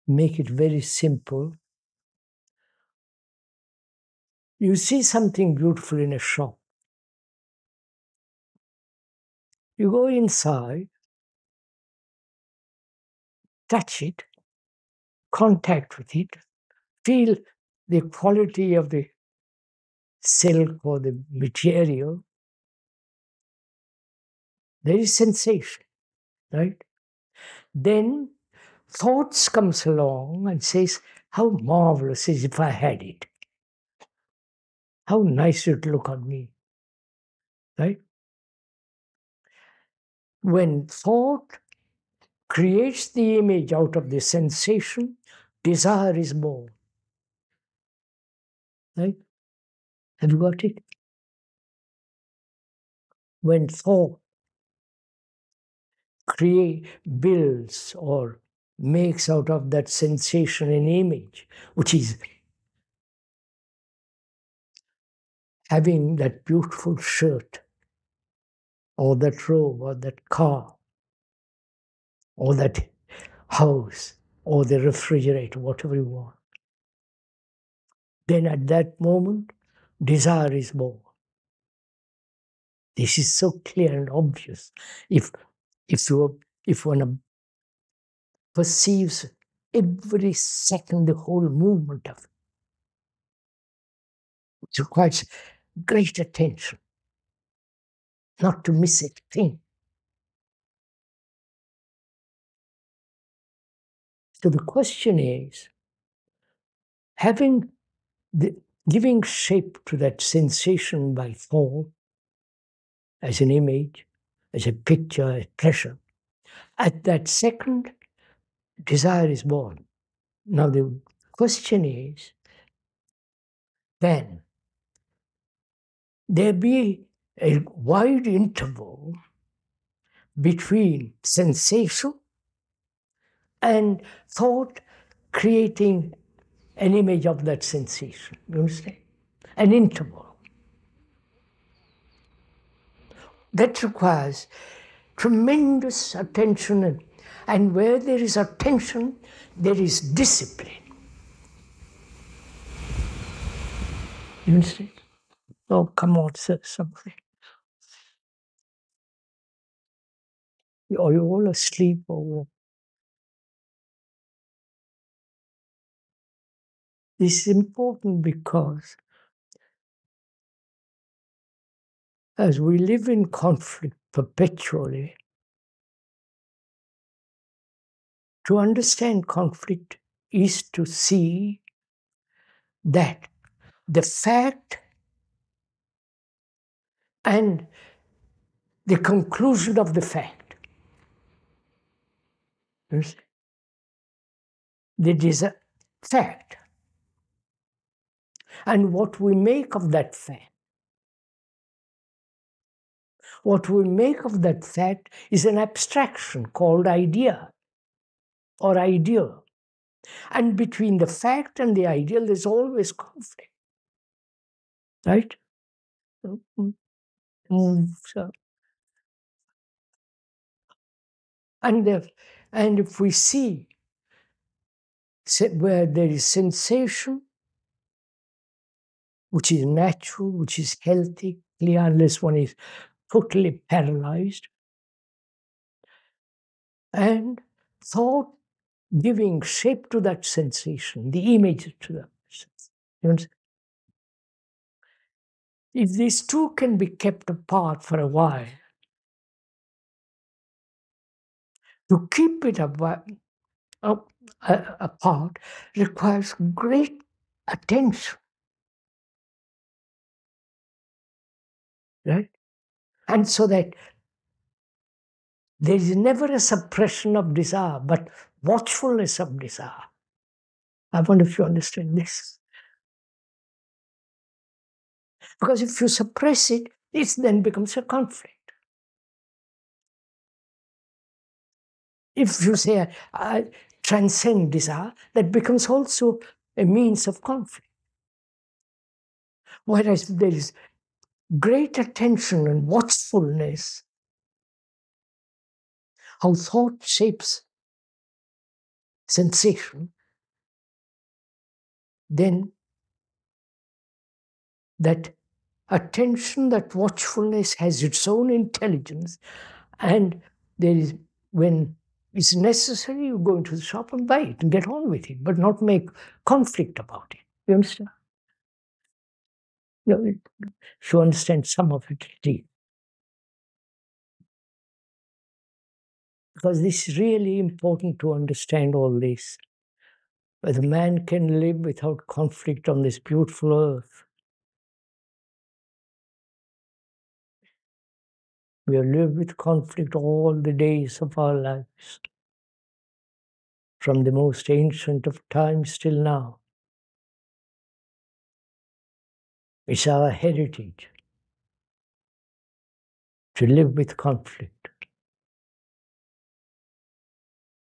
make it very simple. You see something beautiful in a shop. You go inside, touch it, contact with it, feel the quality of the silk or the material. There is sensation, right? Then thoughts comes along and says, how marvelous is if I had it. How nice it would look on me, right? When thought creates the image out of the sensation, desire is born. Right? Have you got it? When thought builds or makes out of that sensation an image, which is having that beautiful shirt, or that robe, or that car, or that house, or the refrigerator, whatever you want. Then at that moment, desire is born. This is so clear and obvious. If one perceives every second the whole movement of it, it requires great attention, not to miss a thing. So the question is, giving shape to that sensation by thought, as an image, as a picture, as pleasure, at that second, desire is born. Now the question is, then there be a wide interval between sensation and thought creating an image of that sensation. You understand? An interval. That requires tremendous attention, and where there is attention, there is discipline. You understand? Oh, come on, say something. Are you all asleep or what? This is important because as we live in conflict perpetually, to understand conflict is to see that the fact and the conclusion of the fact, the fact, and what we make of that fact. What we make of that fact is an abstraction called idea or ideal. And between the fact and the ideal, there's always conflict. Right? So, and if we see where there is sensation, which is natural, which is healthy, clear, unless one is totally paralyzed, and thought giving shape to that sensation, the image to that sensation. If these two can be kept apart for a while, to keep it apart requires great attention, right? And so that there is never a suppression of desire, but watchfulness of desire. I wonder if you understand this. Because if you suppress it, it then becomes a conflict. If you say, I transcend desire, that becomes also a means of conflict. Whereas there is great attention and watchfulness, how thought shapes sensation, then that attention, that watchfulness has its own intelligence, and there is, when it's necessary, you go into the shop and buy it and get on with it, but not make conflict about it. You understand? No, if you understand some of it, please. Because this is really important to understand all this. Whether man can live without conflict on this beautiful earth. We have lived with conflict all the days of our lives, from the most ancient of times till now. It's our heritage to live with conflict.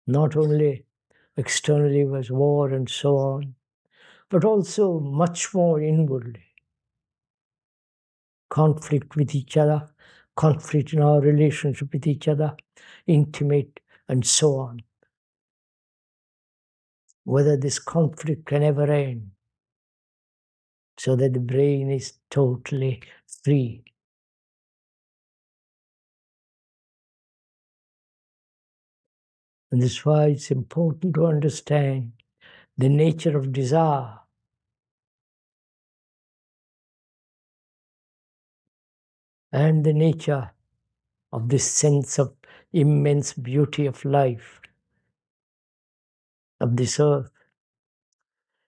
Not only externally was war and so on, but also much more inwardly. Conflict with each other, conflict in our relationship with each other, intimate, and so on. Whether this conflict can ever end, so that the brain is totally free. And that's why it's important to understand the nature of desire. And the nature of this sense of immense beauty of life, of this earth.